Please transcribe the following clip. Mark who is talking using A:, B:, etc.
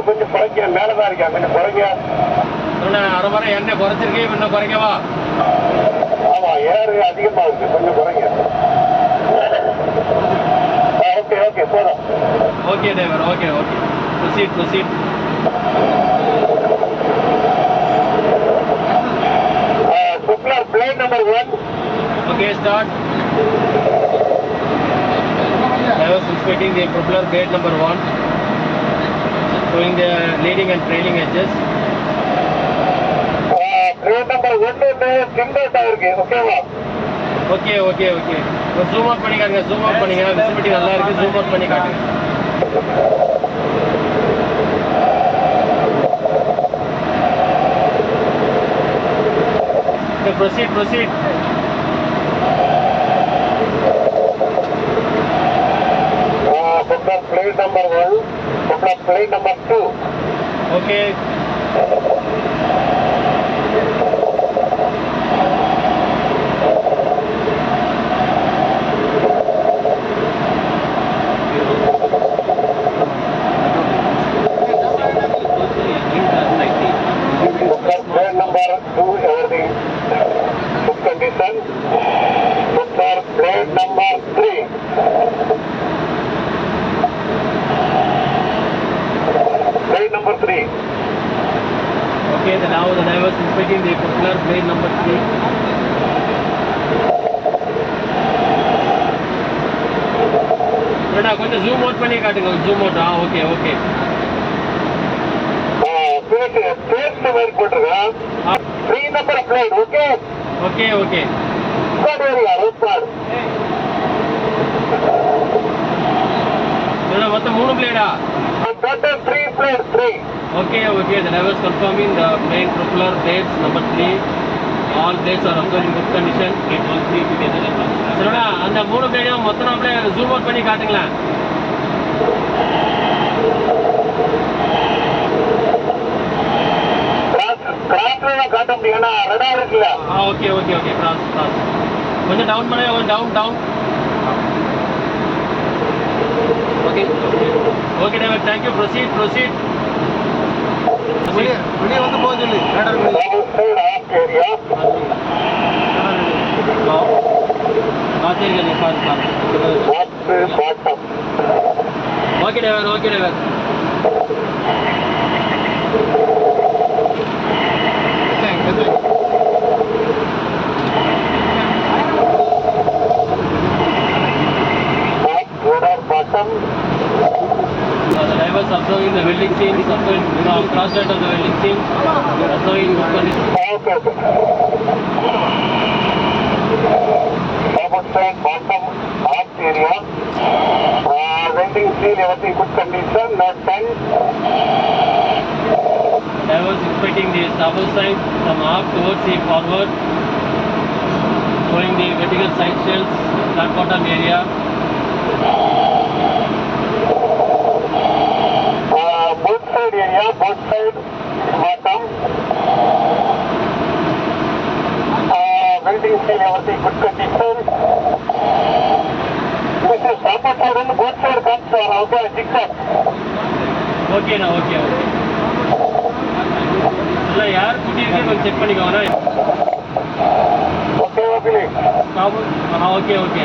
A: கொஞ்சம் குறைங்க, மேலதான் இருக்கா, கொஞ்சம் குறைங்க.
B: அரை மரம் எண்ணெய் குறைச்சிருக்கேன், இன்னும் குறைக்கவா?
A: ஆமா, ஏறு அதிகமா இருக்கு, கொஞ்சம் குறைங்க. ஓகே ஓகே, போதும்.
B: Okay driver, okay okay. Proceed proceed.
A: Propeller blade number 1.
B: Okay, start. I was inspecting the propeller blade number 1, showing the leading and trailing edges.
A: Blade number 1 single இருக்கு, ஓகேவா?
B: Okay okay okay. Zoom out பண்ணி காட்டுங்க, zoom out பண்ணுங்க. Visibility நல்லா இருக்கு, zoom out பண்ணி காட்டுங்க. Okay, proceed proceed.
A: Propeller blade number 1, propeller blade number 2.
B: Okay.
A: Blade number 2, everything good condition. Propeller blade number 3. Blade number 3.
B: Okay, now the driver is inspecting the propeller blade number 3. கொஞ்சம் zoom out பண்ணி காட்டுங்க, zoom out. Okay okay.
A: First wire போட்டுருக்கேன். 3 number blade, okay?
B: Okay okay.
A: Third area, right.
B: மொத்தம் 3 பிளேடா?
A: Total 3 blades, 3.
B: Okay okay, the driver is confirming the main propeller blades number 3. All blades are also in good condition. It all 3 together. சரிடா, அந்த 3 பிளேடையும் மொத்தம் அப்படியே zoom out பண்ணி காட்டுங்களேன்.
A: கிராஸ்ல காட்ட முடியும்னா radar இருக்குல்ல.
B: Okay okay okay, cross cross. கொஞ்சம் down பண்ணுங்க, கொஞ்சம் down down. Okay okay driver, thank you. Proceed proceed. வெளியே வந்து போக சொல்லி ரடார்
A: ஏரியா.
B: சரிங்க, பாருங்க. Okay driver, okay driver. The driver is observing the welding scene, is observing cross light of the welding scene, observing good condition.
A: Okay, okay. Outside bottom aft area. Welding seal, everything good condition, not 10.
B: Driver is inspecting the starboard side from aft towards the forward, showing the vertical side shells, flat bottom area.
A: Both side area, both side bottom. Welding seal, everything good condition. This is starboard side and both side comes out of zigzag.
B: Okay na, okay okay. இல்லை யார் கூட்டியிருக்கேன் கொஞ்சம் check பண்ணிக்கோங்கண்ணா.
A: Okay okay.
B: Okay okay.